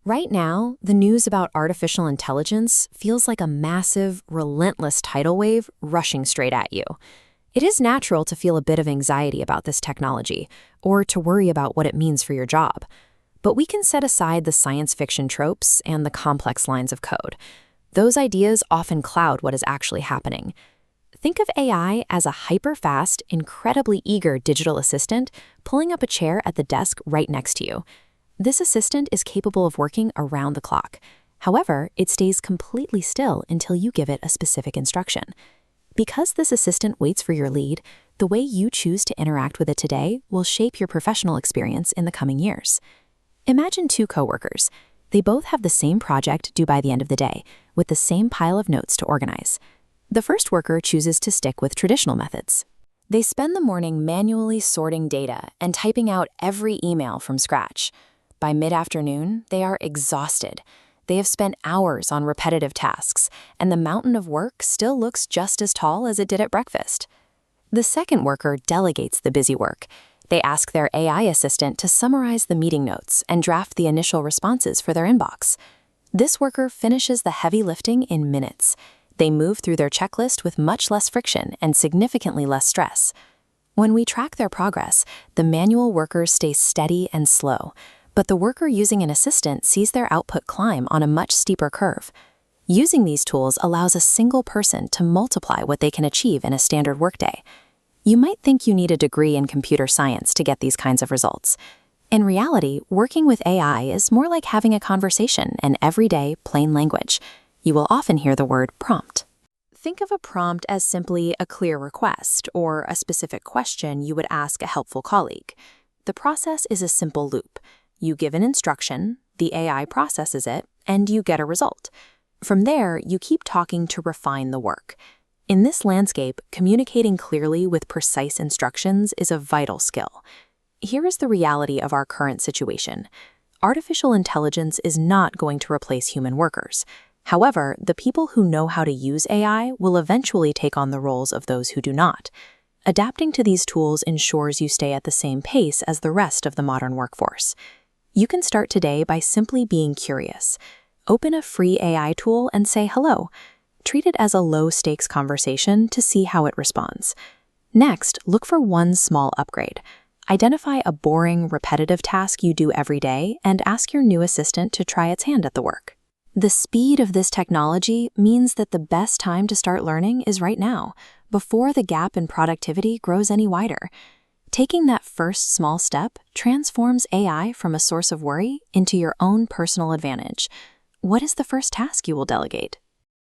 Right now, the news about artificial intelligence feels like a massive, relentless tidal wave rushing straight at you. It is natural to feel a bit of anxiety about this technology, or to worry about what it means for your job. But we can set aside the science fiction tropes and the complex lines of code. Those ideas often cloud what is actually happening. Think of AI as a hyper-fast, incredibly eager digital assistant pulling up a chair at the desk right next to you. This assistant is capable of working around the clock. However, it stays completely still until you give it a specific instruction. Because this assistant waits for your lead, the way you choose to interact with it today will shape your professional experience in the coming years. Imagine two coworkers. They both have the same project due by the end of the day, with the same pile of notes to organize. The first worker chooses to stick with traditional methods. They spend the morning manually sorting data and typing out every email from scratch. By mid-afternoon, they are exhausted. They have spent hours on repetitive tasks, and the mountain of work still looks just as tall as it did at breakfast. The second worker delegates the busy work. They ask their AI assistant to summarize the meeting notes and draft the initial responses for their inbox. This worker finishes the heavy lifting in minutes. They move through their checklist with much less friction and significantly less stress. When we track their progress, the manual workers stay steady and slow, but the worker using an assistant sees their output climb on a much steeper curve. Using these tools allows a single person to multiply what they can achieve in a standard workday. You might think you need a degree in computer science to get these kinds of results. In reality, working with AI is more like having a conversation in everyday, plain language. You will often hear the word prompt. Think of a prompt as simply a clear request or a specific question you would ask a helpful colleague. The process is a simple loop. You give an instruction, the AI processes it, and you get a result. From there, you keep talking to refine the work. In this landscape, communicating clearly with precise instructions is a vital skill. Here is the reality of our current situation. Artificial intelligence is not going to replace human workers. However, the people who know how to use AI will eventually take on the roles of those who do not. Adapting to these tools ensures you stay at the same pace as the rest of the modern workforce. You can start today by simply being curious. Open a free AI tool and say hello. Treat it as a low-stakes conversation to see how it responds. Next, look for one small upgrade. Identify a boring, repetitive task you do every day and ask your new assistant to try its hand at the work. The speed of this technology means that the best time to start learning is right now, before the gap in productivity grows any wider. Taking that first small step transforms AI from a source of worry into your own personal advantage. What is the first task you will delegate?